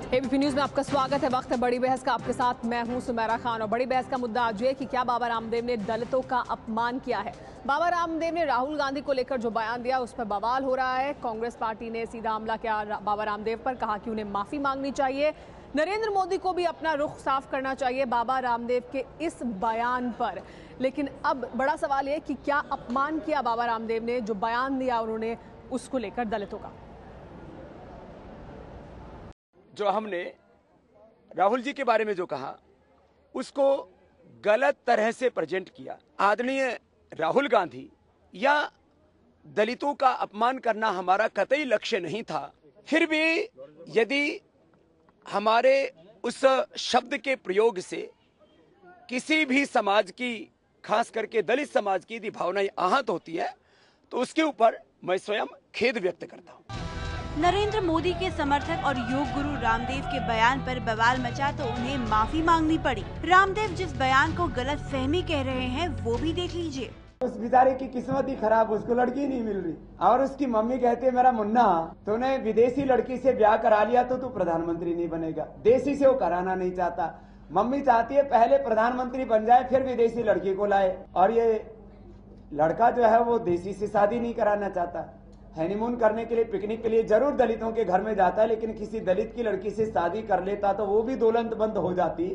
ABP news में आपका स्वागत है। वक्त है बड़ी बहस का। आपके साथ मैं हूं सुमेरा खान और बड़ी बहस का मुद्दा आज ये कि क्या बाबा रामदेव ने दलितों का अपमान किया है। बाबा रामदेव ने राहुल गांधी को लेकर जो बयान दिया उस पर बवाल हो रहा है। कांग्रेस पार्टी ने सीधा हमला किया बाबा रामदेव पर, कहा कि उन्हें माफी मांगनी चाहिए। नरेंद्र मोदी को भी अपना रुख साफ करना चाहिए बाबा रामदेव के इस बयान पर। लेकिन अब बड़ा सवाल ये कि क्या अपमान किया बाबा रामदेव ने, जो बयान दिया उन्होंने उसको लेकर दलितों का। जो हमने राहुल जी के बारे में जो कहा उसको गलत तरह से प्रेजेंट किया। आदरणीय राहुल गांधी या दलितों का अपमान करना हमारा कतई लक्ष्य नहीं था। फिर भी यदि हमारे उस शब्द के प्रयोग से किसी भी समाज की, खास करके दलित समाज की यदि भावनाएं आहत होती है तो उसके ऊपर मैं स्वयं खेद व्यक्त करता हूँ। नरेंद्र मोदी के समर्थक और योग गुरु रामदेव के बयान पर बवाल मचा तो उन्हें माफी मांगनी पड़ी। रामदेव जिस बयान को गलत फहमी कह रहे हैं वो भी देख लीजिए। उस बेचारे की किस्मत ही खराब, उसको लड़की नहीं मिल रही और उसकी मम्मी कहते मेरा मुन्ना तूने विदेशी लड़की से ब्याह करा लिया तो तू प्रधानमंत्री नहीं बनेगा। देसी से वो कराना नहीं चाहता। मम्मी चाहती है पहले प्रधानमंत्री बन जाए फिर विदेशी लड़की को लाए, और ये लड़का जो है वो देसी से शादी नहीं कराना चाहता। हनीमून करने के लिए, पिकनिक के लिए जरूर दलितों के घर में जाता है, लेकिन किसी दलित की लड़की से शादी कर लेता तो वो भी दौलतमंद हो जाती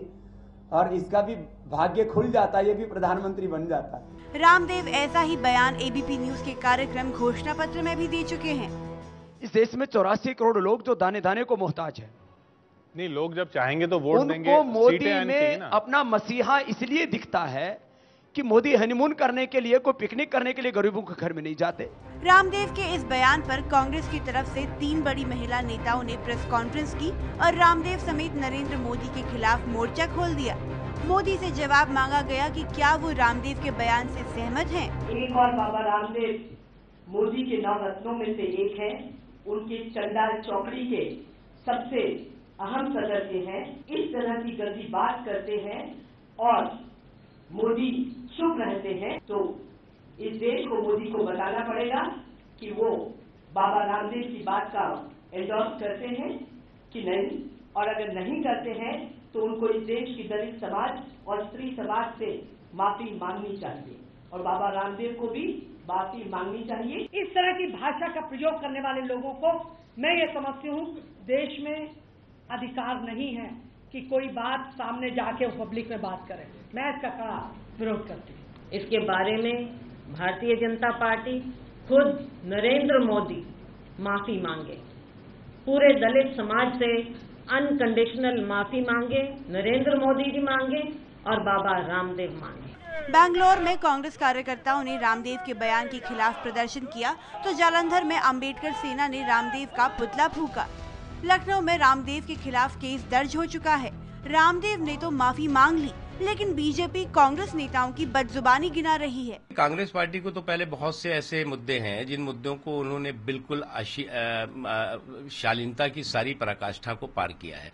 और इसका भी भाग्य खुल जाता, ये भी प्रधानमंत्री बन जाता। रामदेव ऐसा ही बयान एबीपी न्यूज के कार्यक्रम घोषणा पत्र में भी दे चुके हैं। इस देश में 84 करोड़ लोग जो दाने दाने को मोहताज है। नहीं, लोग जब चाहेंगे तो वोट देंगे। उनको मोदी में अपना मसीहा इसलिए दिखता है कि मोदी हनीमून करने के लिए, कोई पिकनिक करने के लिए गरीबों के घर में नहीं जाते। रामदेव के इस बयान पर कांग्रेस की तरफ से 3 बड़ी महिला नेताओं ने प्रेस कॉन्फ्रेंस की और रामदेव समेत नरेंद्र मोदी के खिलाफ मोर्चा खोल दिया। मोदी से जवाब मांगा गया कि क्या वो रामदेव के बयान से सहमत हैं। एक और बाबा रामदेव मोदी के 9 रत्नों में से एक है। उनके चंडाल चौकड़ी के सबसे अहम सदस्य हैं। इस तरह की गंदी बात करते हैं और मोदी चुप रहते हैं, तो इस देश को मोदी को बताना पड़ेगा कि वो बाबा रामदेव की बात का एंडोर्स करते हैं कि नहीं, और अगर नहीं करते हैं तो उनको इस देश की दलित समाज और स्त्री समाज से माफी मांगनी चाहिए और बाबा रामदेव को भी माफी मांगनी चाहिए। इस तरह की भाषा का प्रयोग करने वाले लोगों को मैं ये समझती हूँ देश में अधिकार नहीं है कि कोई बात सामने जाके पब्लिक में बात करे। मैं इसका कड़ा विरोध करती हूँ। इसके बारे में भारतीय जनता पार्टी खुद नरेंद्र मोदी माफी मांगे, पूरे दलित समाज से अनकंडीशनल माफी मांगे, नरेंद्र मोदी जी मांगे और बाबा रामदेव मांगे। बैंगलोर में कांग्रेस कार्यकर्ताओं ने रामदेव के बयान के खिलाफ प्रदर्शन किया तो जालंधर में अंबेडकर सेना ने रामदेव का पुतला फूंका। लखनऊ में रामदेव के खिलाफ केस दर्ज हो चुका है। रामदेव ने तो माफी मांग ली, लेकिन बीजेपी कांग्रेस नेताओं की बदजुबानी गिना रही है। कांग्रेस पार्टी को तो पहले बहुत से ऐसे मुद्दे हैं जिन मुद्दों को उन्होंने बिल्कुल शालीनता की सारी पराकाष्ठा को पार किया है।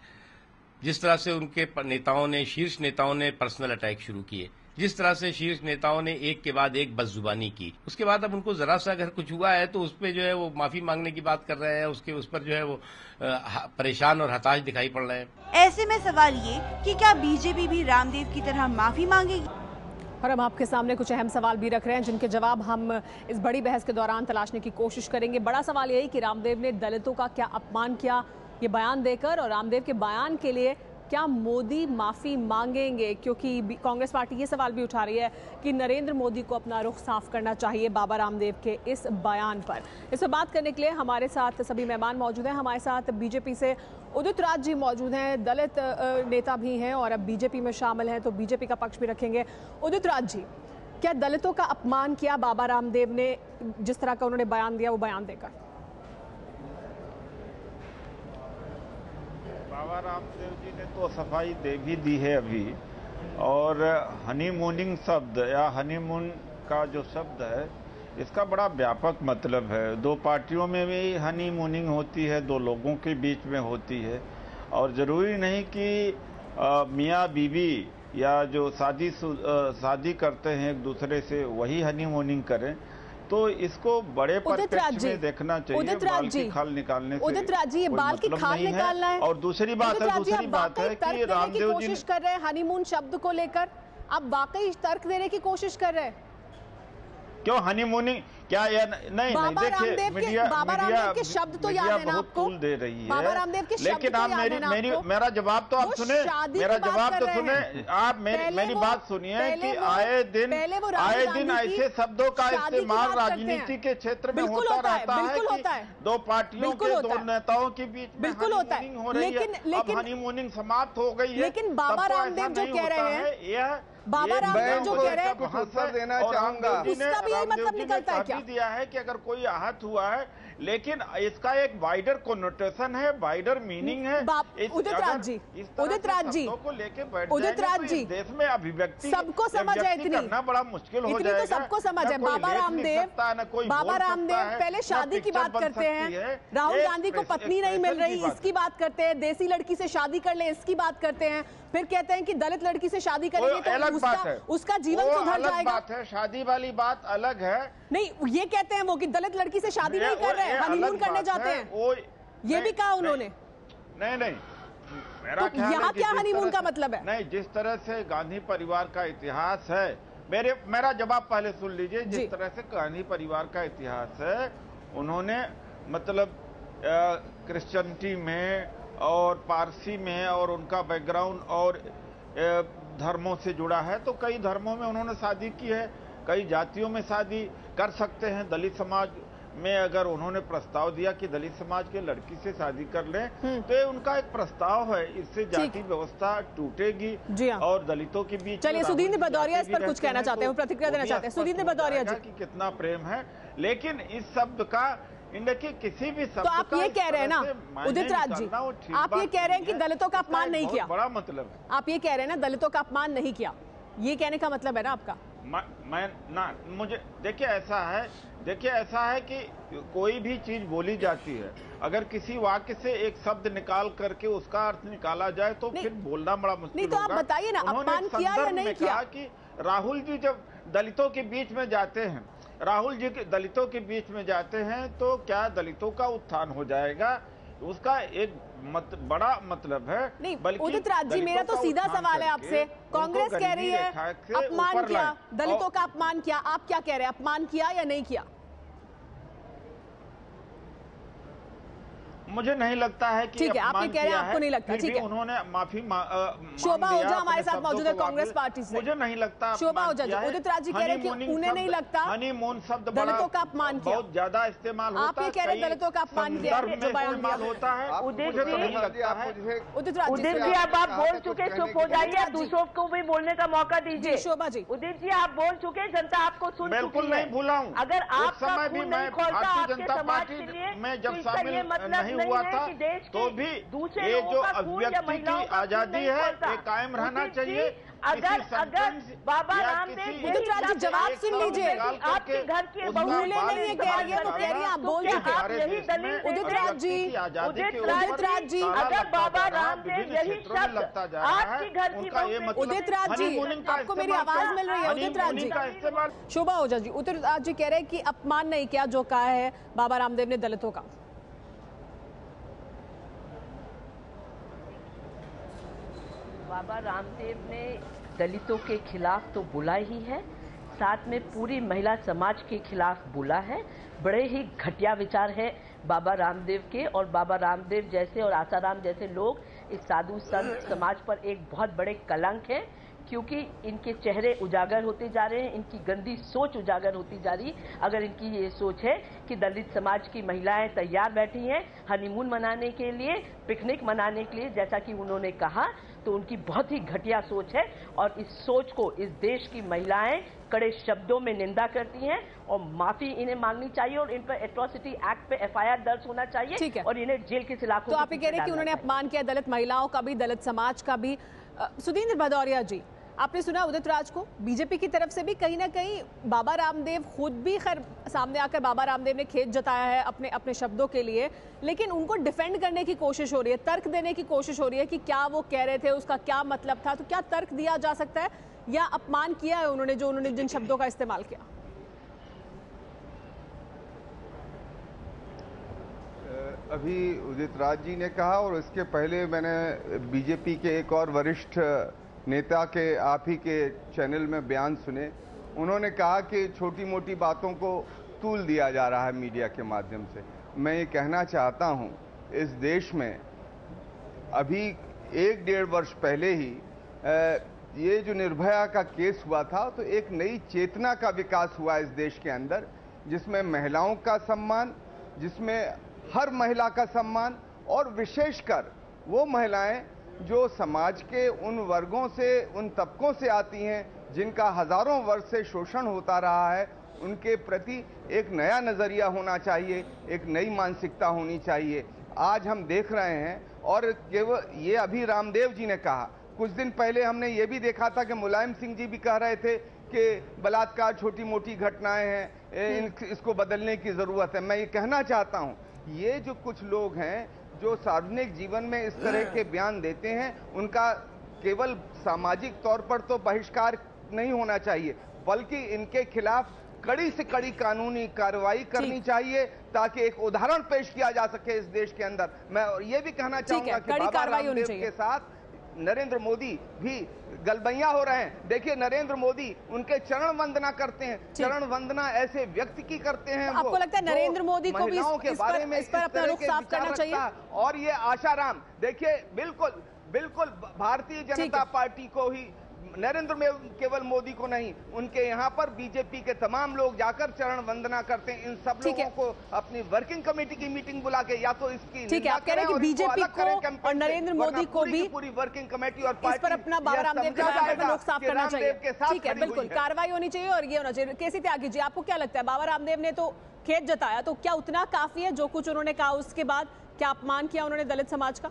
जिस तरह से उनके नेताओं ने, शीर्ष नेताओं ने पर्सनल अटैक शुरू किए, जिस तरह से शीर्ष नेताओं ने एक के बाद एक बदजुबानी की, उसके बाद अब उनको जरा सा अगर कुछ हुआ है तो उस पर जो है वो माफी मांगने की बात कर रहे हैं, उस पर जो है वो परेशान और हताश दिखाई पड़ रहे हैं। ऐसे में सवाल ये कि क्या बीजेपी भी रामदेव की तरह माफी मांगेगी? और हम आपके सामने कुछ अहम सवाल भी रख रहे हैं जिनके जवाब हम इस बड़ी बहस के दौरान तलाशने की कोशिश करेंगे। बड़ा सवाल यही कि रामदेव ने दलितों का क्या अपमान किया ये बयान देकर, और रामदेव के बयान के लिए क्या मोदी माफी मांगेंगे? क्योंकि कांग्रेस पार्टी ये सवाल भी उठा रही है कि नरेंद्र मोदी को अपना रुख साफ करना चाहिए बाबा रामदेव के इस बयान पर। इस पर बात करने के लिए हमारे साथ सभी मेहमान मौजूद हैं। हमारे साथ बीजेपी से उदित राज जी मौजूद हैं, दलित नेता भी हैं और अब बीजेपी में शामिल हैं, तो बीजेपी का पक्ष भी रखेंगे। उदित राज जी, क्या दलितों का अपमान किया बाबा रामदेव ने, जिस तरह का उन्होंने बयान दिया वो बयान देकर? बाबा रामदेव जी ने तो सफाई दे भी दी है अभी, और हनीमूनिंग शब्द या हनीमून का जो शब्द है इसका बड़ा व्यापक मतलब है। 2 पार्टियों में भी हनीमूनिंग होती है, 2 लोगों के बीच में होती है, और जरूरी नहीं कि मियाँ बीवी या जो शादी करते हैं एक दूसरे से वही हनीमूनिंग करें। तो इसको बड़े परिप्रेक्ष्य में देखना चाहिए। बाल की खाल निकालने से उदित राज जी, ये बाल की खाल निकालना है। और दूसरी बात है कि रामदेव जी कोशिश कर रहे हैं हनीमून शब्द को लेकर, आप वाकई तर्क देने की कोशिश कर रहे हैं? क्यों हनीमूनिंग क्या या नहीं? बाबा देखिए रामदेव के शब्द तो याद है ना आपको? दे रही है बाबा रामदेव के शब्द लेकिन आप मेरा जवाब तो आप सुने, मेरा जवाब तो सुने, आप मेरी बात सुनिए कि आए दिन ऐसे शब्दों का इस्तेमाल राजनीति के क्षेत्र में होता रहता है। दो पार्टियों के दो नेताओं के बीच में हनीमूनिंग हो रही है। अब हनीमूनिंग समाप्त हो गई है। लेकिन बाबा रामदेव जो कह रहे हैं, यह बाबा रामदेव जो कह रहे हैं, कुछ उत्तर देना चाहूंगा। उसका भी यही मतलब निकलता है क्या? दिया है कि अगर कोई आहत हुआ है, लेकिन इसका एक वाइडर कोनोटेशन है, वाइडर मीनिंग है। उदित राज जी, उदित राज जी को लेके बैठ उदित राज जी, देश में अभिव्यक्ति सबको समझ है, इतनी करना बड़ा मुश्किल हो जाएगा। तो सबको समझ है। बाबा रामदेव पहले शादी की बात करते हैं, राहुल गांधी को पत्नी नहीं मिल रही इसकी बात करते हैं, देसी लड़की से शादी कर ले इसकी बात करते हैं, फिर कहते हैं कि दलित लड़की से शादी करेंगे तो उसका जीवन सुधर जाएगा। बात है, शादी वाली बात अलग है। नहीं, ये कहते हैं वो कि दलित लड़की से शादी नहीं कर रहे हैं, हनीमून करने जाते हैं, ये भी कहा उन्होंने। नहीं, मेरा तो यहाँ क्या हनीमून का मतलब है? नहीं, जिस तरह से गांधी परिवार का इतिहास है, मेरा जवाब पहले सुन लीजिए। जिस तरह से गांधी परिवार का इतिहास है, उन्होंने मतलब क्रिश्चियनिटी में और पारसी में और उनका बैकग्राउंड और धर्मों से जुड़ा है, तो कई धर्मों में उन्होंने शादी की है, कई जातियों में शादी कर सकते हैं। दलित समाज में अगर उन्होंने प्रस्ताव दिया कि दलित समाज के लड़की से शादी कर लें, तो ये उनका एक प्रस्ताव है। इससे जाति व्यवस्था टूटेगी और दलितों के बीच। चलिए, सुधींद्र भदौरिया इस पर कुछ कहना चाहते हैं, प्रतिक्रिया देना चाहते हैं। सुधींद्र भदौरिया जी, कि कितना प्रेम है, लेकिन इस शब्द का इनके किसी भी शब्द तो आप ये कह रहे हैं ना उदित राज जी, आप ये कह रहे हैं कि दलितों का अपमान नहीं किया, बड़ा मतलब है। आप ये कह रहे हैं ना दलितों का अपमान नहीं किया, ये कहने का मतलब है ना आपका? मुझे देखिए ऐसा है कि कोई भी चीज बोली जाती है, अगर किसी वाक्य से एक शब्द निकाल करके उसका अर्थ निकाला जाए तो फिर बोलना बड़ा मुश्किल होगा। नहीं, तो आप बताइए ना, अपमान किया या नहीं किया? कि राहुल जी जब दलितों के बीच में जाते हैं, राहुल जी के दलितों के बीच में जाते हैं, तो क्या दलितों का उत्थान हो जाएगा? उसका एक बड़ा मतलब है। नहीं, उदित राज जी, मेरा तो सीधा सवाल है आपसे। कांग्रेस कह रही है अपमान किया, दलितों का अपमान किया, आप क्या कह रहे हैं, अपमान किया या नहीं किया? मुझे नहीं लगता है कि ठीक है, आप ये कह रहे हैं आपको नहीं लगता, ठीक है। उन्होंने माफी शोभा ओझा हमारे साथ मौजूद है कांग्रेस पार्टी से। मुझे नहीं लगता। शोभा ओझा जी, उदित राज जी कह रहे हैं कि उन्हें नहीं लगता हनीमून शब्द दलितों का अपमान किया, बहुत ज्यादा इस्तेमाल होता है। आप ये कह रहे हैं दलितों का अपमान किया जो बयान दिया होता है। उदित जी, अब आप बोल चुके, चुप हो जाइए, दूसरों को भी बोलने का मौका दीजिए। शोभा जी, उदित जी आप बोल चुके, जनता आपको सुन चुकी है। बिल्कुल नहीं भूला हूँ। अगर आपका खून नहीं खोलता भारतीय आपके जनता समाज के लिए, पार्टी में जब शामिल नहीं हुआ था, तो भी ये जो अभिव्यक्ति की आजादी है ये कायम रहना चाहिए। अगर बाबा रामदेव, उदित राज जी जवाब सुन लीजिए, आपके घर की भूले नहीं है, कह रही है, वो कह रही है आप बोल चुके। उदित राज जी, अगर बाबा रामदेव यही शब्द आपके घर की, उदित राज जी आपको मेरी आवाज मिल रही है? उदित राज जी, शोभा ओझा जी, उदित राज जी कह रहे हैं कि अपमान नहीं किया जो कहा है बाबा रामदेव ने दलितों का। बाबा रामदेव ने दलितों के खिलाफ तो बोला ही है, साथ में पूरी महिला समाज के खिलाफ बोला है। बड़े ही घटिया विचार है बाबा रामदेव के, और बाबा रामदेव जैसे और आसाराम जैसे लोग इस साधु संत समाज पर एक बहुत बड़े कलंक है, क्योंकि इनके चेहरे उजागर होते जा रहे हैं, इनकी गंदी सोच उजागर होती जा रही। अगर इनकी ये सोच है कि दलित समाज की महिलाएं तैयार बैठी हैं हनीमून मनाने के लिए, पिकनिक मनाने के लिए, जैसा कि उन्होंने कहा, तो उनकी बहुत ही घटिया सोच है। और इस सोच को इस देश की महिलाएं कड़े शब्दों में निंदा करती हैं और माफी इन्हें मांगनी चाहिए, और इन पर एट्रोसिटी एक्ट पे FIR दर्ज होना चाहिए और इन्हें जेल की सलाखों। तो आप ये कह रहे हैं कि उन्होंने अपमान किया दलित महिलाओं का भी, दलित समाज का भी। सुधींद्र भदौरिया जी, आपने सुना उदित राज को, बीजेपी की तरफ से भी कहीं ना कहीं बाबा रामदेव खुद भी खैर सामने आकर बाबा रामदेव ने खेद जताया है अपने शब्दों के लिए, लेकिन उनको डिफेंड करने की कोशिश हो रही है, तर्क देने की कोशिश हो रही है कि क्या वो कह रहे थे, उसका क्या मतलब था। तो क्या तर्क दिया जा सकता है या अपमान किया है उन्होंने जिन शब्दों का इस्तेमाल किया? अभी उदित राज जी ने कहा और इसके पहले मैंने बीजेपी के एक और वरिष्ठ नेता के आप ही के चैनल में बयान सुने। उन्होंने कहा कि छोटी मोटी बातों को तूल दिया जा रहा है मीडिया के माध्यम से। मैं ये कहना चाहता हूं, इस देश में अभी 1-1.5 वर्ष पहले ही ये जो निर्भया का केस हुआ था, तो एक नई चेतना का विकास हुआ इस देश के अंदर, जिसमें महिलाओं का सम्मान, जिसमें हर महिला का सम्मान, और विशेषकर वो महिलाएं जो समाज के उन वर्गों से, उन तबकों से आती हैं जिनका हजारों वर्ष से शोषण होता रहा है, उनके प्रति एक नया नजरिया होना चाहिए, एक नई मानसिकता होनी चाहिए। आज हम देख रहे हैं, और केवल ये अभी रामदेव जी ने कहा, कुछ दिन पहले हमने ये भी देखा था कि मुलायम सिंह जी भी कह रहे थे कि बलात्कार छोटी मोटी घटनाएं हैं, इसको बदलने की जरूरत है। मैं ये कहना चाहता हूं, ये जो कुछ लोग हैं जो सार्वजनिक जीवन में इस तरह के बयान देते हैं, उनका केवल सामाजिक तौर पर तो बहिष्कार नहीं होना चाहिए, बल्कि इनके खिलाफ कड़ी से कड़ी कानूनी कार्रवाई करनी चाहिए, ताकि एक उदाहरण पेश किया जा सके इस देश के अंदर। मैं ये भी कहना चाहूंगा कि बाबा रामदेव के साथ नरेंद्र मोदी भी गलबैया हो रहे हैं। देखिए, नरेंद्र मोदी उनके चरण वंदना करते हैं, चरण वंदना ऐसे व्यक्ति की करते हैं। आपको लगता है नरेंद्र मोदी को भी इस पर अपना रुख साफ करना चाहिए? और ये आशाराम, देखिए, बिल्कुल भारतीय जनता पार्टी को ही, नरेंद्र केवल मोदी को नहीं, उनके यहाँ पर बीजेपी के तमाम लोग जाकर चरण वंदना करते हैं। इन सब लोगों को अपनी वर्किंग कमेटी की मीटिंग बुला के या तो इसकी ठीक है, आप कह रहे हैं कि बीजेपी को और नरेंद्र मोदी को भी पूरी वर्किंग कमेटी और इस पर अपना बाबा रामदेव के बयान पर लोग साफ करना चाहिए। ठीक है, बिल्कुल कार्रवाई होनी चाहिए और ये होना चाहिए। केसी त्यागी जी, आपको क्या लगता है, बाबा रामदेव ने तो खेद जताया, तो क्या उतना काफी है? जो कुछ उन्होंने कहा उसके बाद क्या अपमान किया उन्होंने दलित समाज का?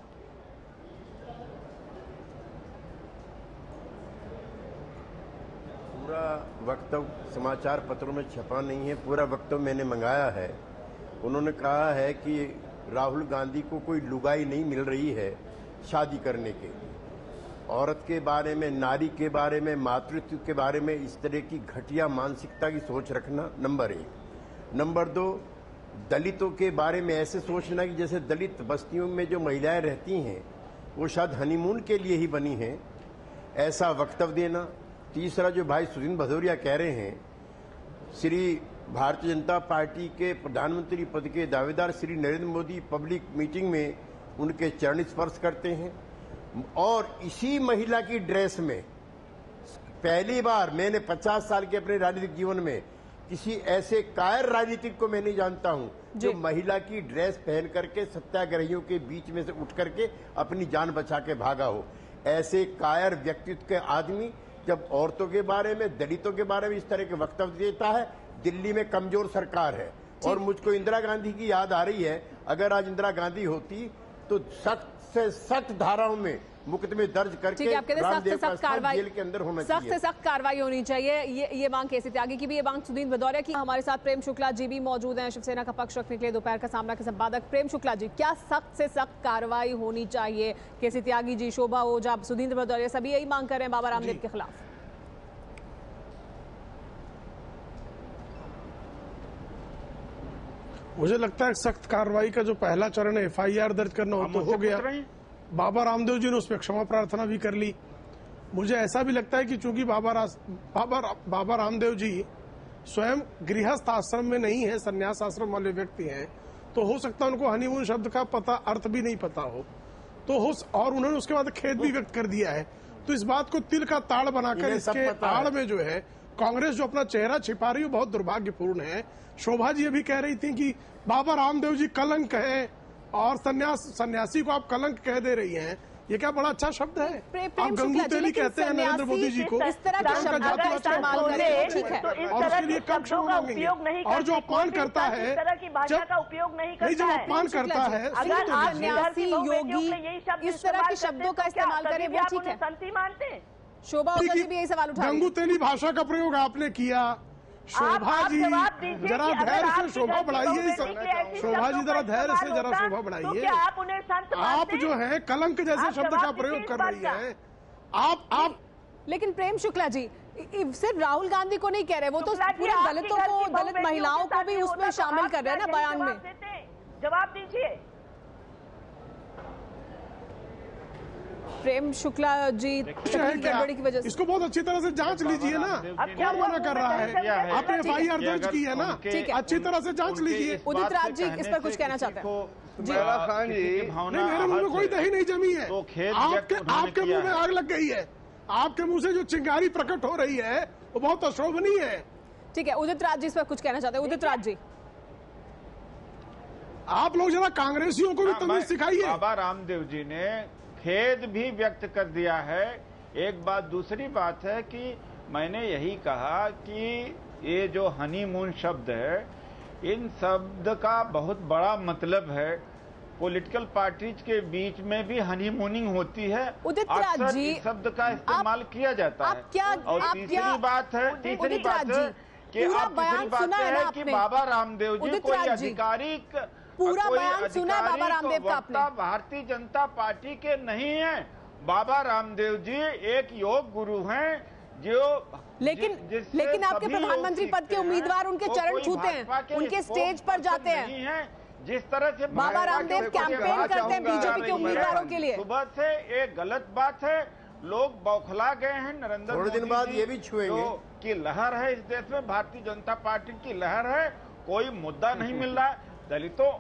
पूरा वक्तव्य समाचार पत्रों में छपा नहीं है, पूरा वक्तव्य मैंने मंगाया है। उन्होंने कहा है कि राहुल गांधी को कोई लुगाई नहीं मिल रही है शादी करने के लिए। औरत के बारे में, नारी के बारे में, मातृत्व के बारे में इस तरह की घटिया मानसिकता की सोच रखना नंबर 1। नंबर 2, दलितों के बारे में ऐसे सोचना कि जैसे दलित बस्तियों में जो महिलाएं रहती हैं वो शायद हनीमून के लिए ही बनी हैं, ऐसा वक्तव्य देना। तीसरा, जो भाई सुदीन भदौरिया कह रहे हैं, श्री भारतीय जनता पार्टी के प्रधानमंत्री पद के दावेदार श्री नरेंद्र मोदी पब्लिक मीटिंग में उनके चरण स्पर्श करते हैं, और इसी महिला की ड्रेस में पहली बार मैंने 50 साल के अपने राजनीतिक जीवन में किसी ऐसे कायर राजनीतिक को मैं नहीं जानता हूं जो महिला की ड्रेस पहन करके सत्याग्रहियों के बीच में से उठ करके अपनी जान बचा के भागा हो। ऐसे कायर व्यक्तित्व के आदमी जब औरतों के बारे में, दलितों के बारे में इस तरह के वक्तव्य देता है, दिल्ली में कमजोर सरकार है। और मुझको इंदिरा गांधी की याद आ रही है, अगर आज इंदिरा गांधी होती तो सख्त से सख्त धाराओं में मुकदमे दर्ज करके रामदेव का स्थान जेल के अंदर होना चाहिए। सख्त से सख्त कार्रवाई होनी चाहिए। ये मांग केसी त्यागी की भी, ये मांग सुदीन भदौरिया की। हमारे साथ प्रेम शुक्ला जी भी मौजूद हैं, शिवसेना का पक्ष रखने के लिए दोपहर का सामना के संपादक। प्रेम शुक्ला जी, क्या सख्त से सख्त कार्रवाई होनी चाहिए? केसी त्यागी जी, शोभा ओझा, सुदीन भदौरिया सभी यही मांग कर रहे हैं बाबा रामदेव के खिलाफ। मुझे लगता है सख्त कार्रवाई का जो पहला चरण है FIR दर्ज करना हो तो हो गया। बाबा रामदेव जी ने उस पर क्षमा प्रार्थना भी कर ली। मुझे ऐसा भी लगता है कि चूंकि बाबा रामदेव जी स्वयं गृहस्थ आश्रम में नहीं है, संन्यास आश्रम वाले व्यक्ति हैं, तो हो सकता है उनको हनीमून शब्द का अर्थ भी नहीं पता हो, और उन्होंने उसके बाद खेद भी व्यक्त कर दिया है। तो इस बात को तिल का ताड़ बनाकर इसके आड़ में जो है कांग्रेस जो अपना चेहरा छिपा रही है बहुत दुर्भाग्यपूर्ण है। शोभा जी अभी कह रही थी कि बाबा रामदेव जी कलंक है और सन्यासी को आप कलंक कह दे रही हैं। ये क्या बड़ा अच्छा शब्द है? आप गंगू तेली कहते हैं नरेंद्र मोदी जी को, इस तरह के शब्द का इस्तेमाल करें, ठीक है, और उसके लिए कम क्षमा मांगेंगे। और जो अपमान करता है, नहीं जो अपमान करता है, सन्यासी, योगी, इस तरह के शब्दों का इस्तेमाल करें, वो ठीक है। शोभा ओझा जी भी यही सवाल उठा रही है। गंगू तेली भाषा का प्रयोग आपने किया। शोभा जी जरा धैर्य से शोभा बढ़ाइए, शोभा जी जरा धैर्य से जरा शोभा बढ़ाइए। आप जो है कलंक जैसे शब्द का प्रयोग कर रही है आप। लेकिन प्रेम शुक्ला जी सिर्फ राहुल गांधी को नहीं कह रहे, वो तो पूरे दलितों को, दलित महिलाओं को भी उसमें शामिल कर रहे हैं ना बयान में। जवाब दीजिए। प्रेम शुक्ला जी गड़बड़ी की वजह से इसको बहुत अच्छी तरह से जांच लीजिए ना, कौन मना कर रहा है? आपने FIR दर्ज की है ना, अच्छी तरह से जांच लीजिए। उदित राज जी इस पर कुछ कहना चाहते हैं? खान जी, नहीं, मेरे मुंह में कोई दही नहीं जमी है, आपके मुंह में आग लग गई है। आपके मुंह से जो चिंगारी प्रकट हो रही है वो बहुत अशोभनीय है। ठीक है, उदित राज जी इस पर कुछ कहना चाहते हैं? उदित राज जी, आप लोग जरा कांग्रेसियों को भी तमीज सिखाइए। बाबा रामदेव जी ने खेद भी व्यक्त कर दिया है। एक बात, दूसरी बात है कि मैंने यही कहा कि ये जो हनीमून शब्द है, इन शब्द का बहुत बड़ा मतलब है। पॉलिटिकल पार्टीज के बीच में भी हनीमूनिंग होती है, अक्सर इस शब्द का इस्तेमाल किया जाता है। और तीसरी बात है कि बाबा रामदेव जी कोई आधिकारिक पूरा बयान सुना है बाबा रामदेव का आपने? भारतीय जनता पार्टी के नहीं है। बाबा रामदेव जी एक योग गुरु हैं जो लेकिन आपके प्रधानमंत्री पद के उम्मीदवार उनके चरण छूते हैं, उनके स्टेज पर जाते हैं। जिस तरह से बाबा रामदेव कैंपेन करते हैं बीजेपी के उम्मीदवारों के लिए, सुबह से एक गलत बात है। लोग बौखला गए हैं। नरेंद्र थोड़े दिन बाद ये भी छुएंगे की लहर है इस देश में, भारतीय जनता पार्टी की लहर है, कोई मुद्दा नहीं मिल रहा है। दलितों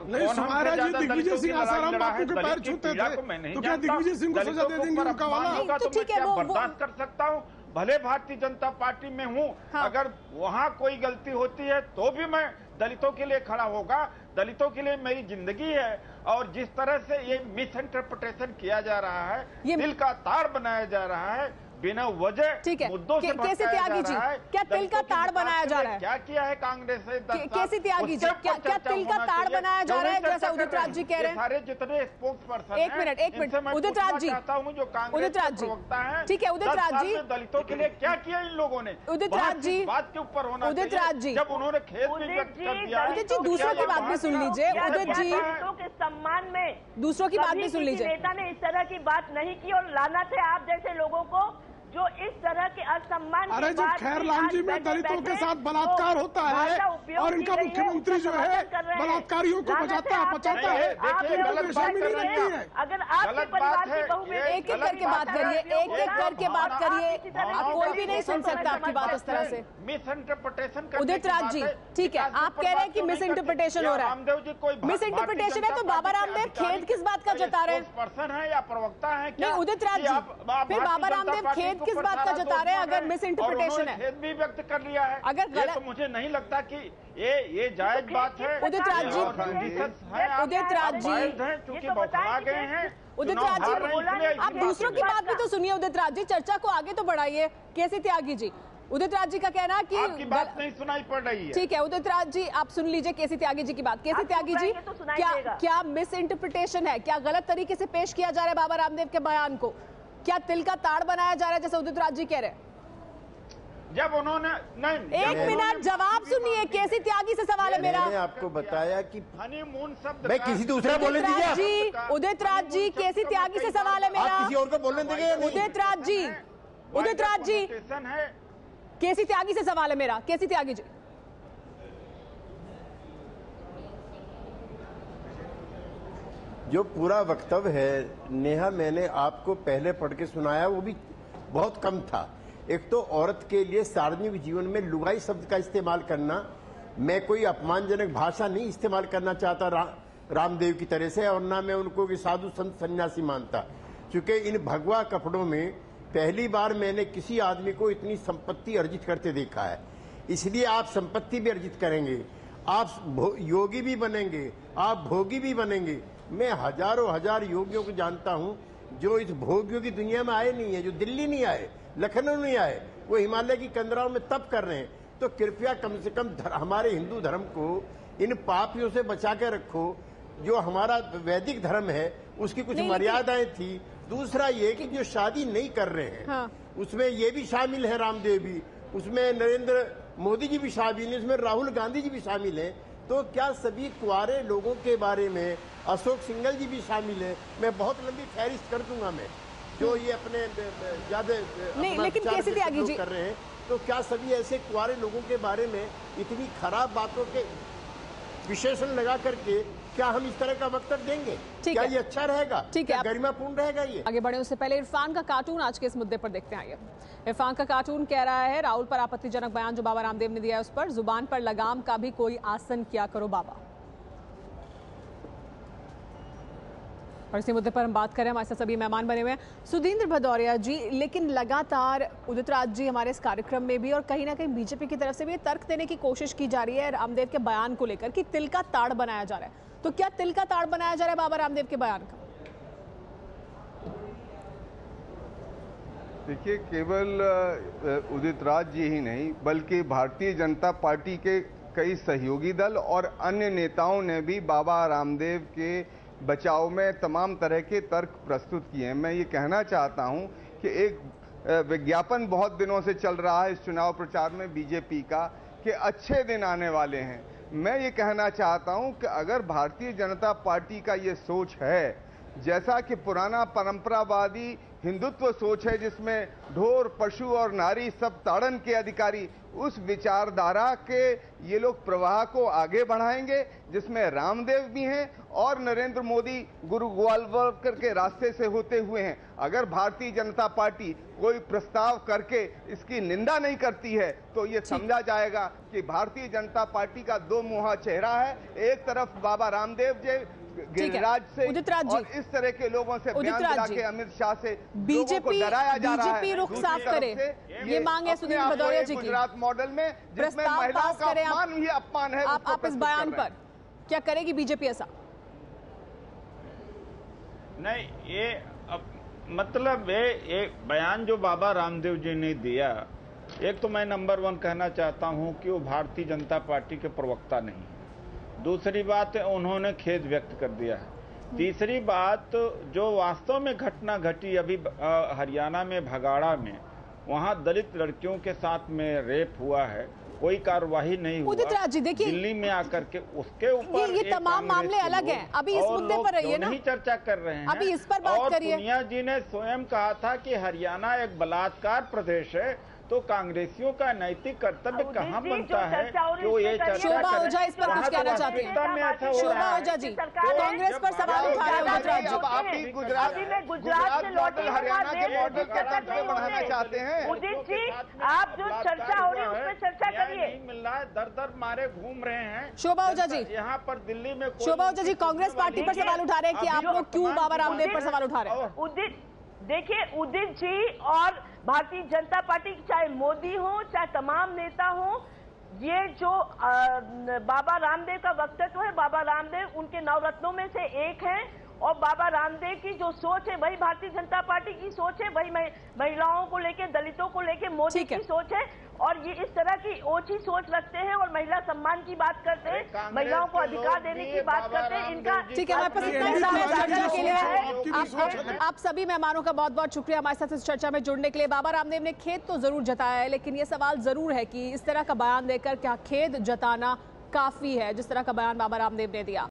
नहीं, सुमारा जी दिग्विजय सिंह आसाराम बापू के पैर छूते थे, तो क्या दिग्विजय सिंह को सजा दे देंगे उनका वाला? तो ठीक है, बर्दाश्त कर सकता हूँ, भले भारतीय जनता पार्टी में हूँ। अगर वहाँ कोई गलती होती है तो भी मैं दलितों के लिए खड़ा होगा। दलितों के लिए मेरी जिंदगी है। और जिस तरह से ये मिस इंटरप्रिटेशन किया जा रहा है, दिल का तार बनाया जा रहा है, बिना वजह मुद्दों से केसी त्यागी जी, क्या तिल का ताड़ बनाया जा रहा है? क्या किया है कांग्रेस ने? केसी त्यागी जी, क्या तिल का ताड़ बनाया जा रहा है, जैसा उदित राज जी कह रहे हैं? सारे जितने स्पोक्स पर्सन, एक मिनट उदित राज जी, जो उदित राज जी, ठीक है उदित राज जी, दलितों के लिए क्या किया इन लोगों ने? उदित राज जी, बात के ऊपर होना, उदित राज जी, जब उन्होंने खेद भी व्यक्त कर दिया। उदित जी, दूसरों की बात भी सुन लीजिए। उदित जी, के सम्मान में दूसरों की बात भी सुन लीजिए। नेता ने इस तरह की बात नहीं की और लानत है आप जैसे लोगों को जो इस तरह के असम्मान। अरे जब खैरलाल जी में दलितों के साथ बलात्कार होता है और इनका मुख्यमंत्री जो है बलात्कारियों को बचाता है, बचाता है, अगर आपके परिवार की बहू में एक एक करके बात करिए, एक एक करके बात करिए, कोई भी नहीं सुन सकता आपकी बात इस तरह से। मिस इंटरप्रिटेशन उदित राज जी, ठीक है, आप कह रहे हैं कि मिस इंटरप्रिटेशन हो रहा है। रामदेव जी कोई मिस इंटरप्रिटेशन है तो बाबा रामदेव खेद किस बात का जता रहे हैं? पर्सन है या प्रवक्ता है? नहीं उदित राज जी, फिर बाबा रामदेव खेद किस बात का जता रहे हैं अगर मिस इंटरप्रिटेशन है? खेद भी व्यक्त कर लिया है। अगर गलत, तो मुझे नहीं लगता कि ये जायज बात है। उदित राज जी, उदित राज जी, क्योंकि बौखला गए हैं। उदित राज जी, आप दूसरों की बात भी तो सुनिए। उदित राज जी, चर्चा को आगे तो बढ़ाइए। केसी त्यागी जी, उदित राज जी का कहना है कि आपकी बात नहीं सुनाई पड़ रही है। ठीक है उदित राज जी, आप सुन लीजिए केसी त्यागी जी की बात। केसी त्यागी जी, क्या मिस इंटरप्रिटेशन है? क्या गलत तरीके से पेश किया जा रहा है बाबा रामदेव के बयान को? क्या तिल का ताड़ बनाया जा रहा है जैसे उदित राज जी कह रहे हैं? जब उन्होंने एक मिनट जवाब सुनिए। केसी त्यागी से सवाल है मेरा। मैंने आपको बताया कि हनीमून शब्द मैं किसी दूसरा बोलने दीजिए। उदित राज जी, केसी त्यागी से सवाल है मेरा। किसी और को बोलने देंगे? उदित राज जी, उदित राज जी, केसी त्यागी से सवाल है मेरा। केसी त्यागी जी, जो पूरा वक्तव्य है नेहा मैंने आपको पहले पढ़ के सुनाया, वो भी बहुत कम था। एक तो औरत के लिए सार्वजनिक जीवन में लुगाई शब्द का इस्तेमाल करना, मैं कोई अपमानजनक भाषा नहीं इस्तेमाल करना चाहता रामदेव की तरह से, और ना मैं उनको कि साधु संत सन्यासी मानता, क्योंकि इन भगवा कपड़ों में पहली बार मैंने किसी आदमी को इतनी संपत्ति अर्जित करते देखा है। इसलिए आप संपत्ति भी अर्जित करेंगे, आप योगी भी बनेंगे, आप भोगी भी बनेंगे। मैं हजारों हजार योगियों को जानता हूं जो इस भोगियों की दुनिया में आए नहीं है, जो दिल्ली नहीं आए, लखनऊ नहीं आए, वो हिमालय की कंदराओं में तप कर रहे हैं। तो कृपया कम से कम हमारे हिंदू धर्म को इन पापियों से बचा के रखो। जो हमारा वैदिक धर्म है उसकी कुछ मर्यादाएं थी। दूसरा ये कि जो शादी नहीं कर रहे हैं, हाँ। उसमें ये भी शामिल है रामदेव भी, उसमें नरेंद्र मोदी जी भी शामिल है, उसमें राहुल गांधी जी भी शामिल है। तो क्या सभी कुंवारे लोगों के बारे में अशोक सिंघल जी भी शामिल है? मैं बहुत लंबी फहरिस्त कर दूंगा मैं, जो ये अपने ज्यादा लेकिन केसी त्यागी जी कर रहे हैं। तो क्या सभी ऐसे कुंवारे लोगों के बारे में इतनी खराब बातों के विशेषण लगा करके क्या हम इस तरह का वक्तव्य देंगे? क्या ये अच्छा रहेगा? ठीक है, गरिमापूर्ण रहेगा? ये आगे बढ़े उससे पहले इरफान का कार्टून आज के इस मुद्दे पर देखते हैं। इरफान का कार्टून कह रहा है राहुल पर आपत्तिजनक बयान जो बाबा रामदेव ने दिया है उस पर जुबान पर लगाम का भी कोई आसन किया करो बाबा। और इसी मुद्दे पर हम बात करें, हमारे साथ सभी मेहमान बने हुए हैं। सुधींद्र भदौरिया जी, लेकिन लगातार उदित राज जी हमारे इस कार्यक्रम में भी और कहीं ना कहीं बीजेपी की तरफ से भी तर्क देने की कोशिश की जा रही है रामदेव के बयान को लेकर कि तिल का ताड़ बनाया जा रहा है। तो क्या तिल का ताड़ बनाया जा रहा है बाबा रामदेव के बयान का? देखिए, केवल उदित राज जी ही नहीं बल्कि भारतीय जनता पार्टी के कई सहयोगी दल और अन्य नेताओं ने भी बाबा रामदेव के बचाव में तमाम तरह के तर्क प्रस्तुत किए हैं। मैं ये कहना चाहता हूं कि एक विज्ञापन बहुत दिनों से चल रहा है इस चुनाव प्रचार में बीजेपी का कि अच्छे दिन आने वाले हैं। मैं ये कहना चाहता हूं कि अगर भारतीय जनता पार्टी का ये सोच है, जैसा कि पुराना परंपरावादी हिंदुत्व सोच है जिसमें ढोर, पशु और नारी सब ताड़न के अधिकारी, उस विचारधारा के ये लोग प्रवाह को आगे बढ़ाएंगे जिसमें रामदेव भी हैं और नरेंद्र मोदी गुरु गोवालवालकर के रास्ते से होते हुए हैं। अगर भारतीय जनता पार्टी कोई प्रस्ताव करके इसकी निंदा नहीं करती है तो ये समझा जाएगा कि भारतीय जनता पार्टी का दो मुहा चेहरा है। एक तरफ बाबा रामदेव जी गिरिराज से और इस तरह के लोगों से बयान दिला के अमित शाह से बीजेपी रुख साफ करे, ये मांग है सुधींद्र भदौरिया जी की। गुजरात मॉडल में जिसमें महिलाओं का अपमान ही अपमान है, आप इस बयान पर क्या करेगी बीजेपी? ऐसा नहीं, ये मतलब ये बयान जो बाबा रामदेव जी ने दिया, एक तो मैं नंबर 1 कहना चाहता हूं कि वो भारतीय जनता पार्टी के प्रवक्ता नहीं। दूसरी बात, उन्होंने खेद व्यक्त कर दिया है। तीसरी बात, जो वास्तव में घटना घटी अभी हरियाणा में भगाड़ा में, वहां दलित लड़कियों के साथ में रेप हुआ है, कोई कार्रवाई नहीं हुआ। दिल्ली में आकर के उसके ऊपर ये तमाम मामले अलग हैं। अभी इस मुद्दे पर रहिए ना, नहीं चर्चा कर रहे हैं। अभी इस पर बात करिए। पूनिया जी ने स्वयं कहा था कि हरियाणा एक बलात्कार प्रदेश है, तो कांग्रेसियों का नैतिक कर्तव्य कहाँ बनता है जो ये चर्चा शोभा ओझा इस पर कुछ कहना चाहते हैं? शोभा ओझा जी कांग्रेस पर सवाल उठा रहे हैं। अब आप भी गुजरात मॉडल, हरियाणा के मॉडल के तर्ज पे बढ़ाना चाहते हैं। उदित जी, आप जो चर्चा हो रही है उसमें चर्चा करिए। नहीं मिल रहा है, दर मारे घूम रहे हैं। शोभा ओझा जी, यहाँ पर दिल्ली में शोभा ओझा जी कांग्रेस पार्टी पर सवाल उठा रहे हैं कि आप लोग क्यों बाबा रामदेव पर सवाल उठा रहे हैं? उदित, देखिए उदित जी और भारतीय जनता पार्टी, चाहे मोदी हो चाहे तमाम नेता हो, ये जो बाबा रामदेव का वक्तव्य है, बाबा रामदेव उनके नवरत्नों में से एक है और बाबा रामदेव की जो सोच है वही भारतीय जनता पार्टी की सोच है, वही महिलाओं को लेके, दलितों को लेके मोदी की सोच है। और ये इस तरह की ओछी सोच रखते हैं और महिला सम्मान की बात करते हैं, महिलाओं को अधिकार देने की बात करते हैं। इनका ठीक है, हमारे पास इतना ही समय चर्चा के लिए। आप सभी मेहमानों का बहुत बहुत शुक्रिया हमारे साथ इस चर्चा में जुड़ने के लिए। बाबा रामदेव ने खेद तो जरूर जताया है, लेकिन ये सवाल जरूर है कि इस तरह का बयान देकर क्या खेद जताना काफी है जिस तरह का बयान बाबा रामदेव ने दिया?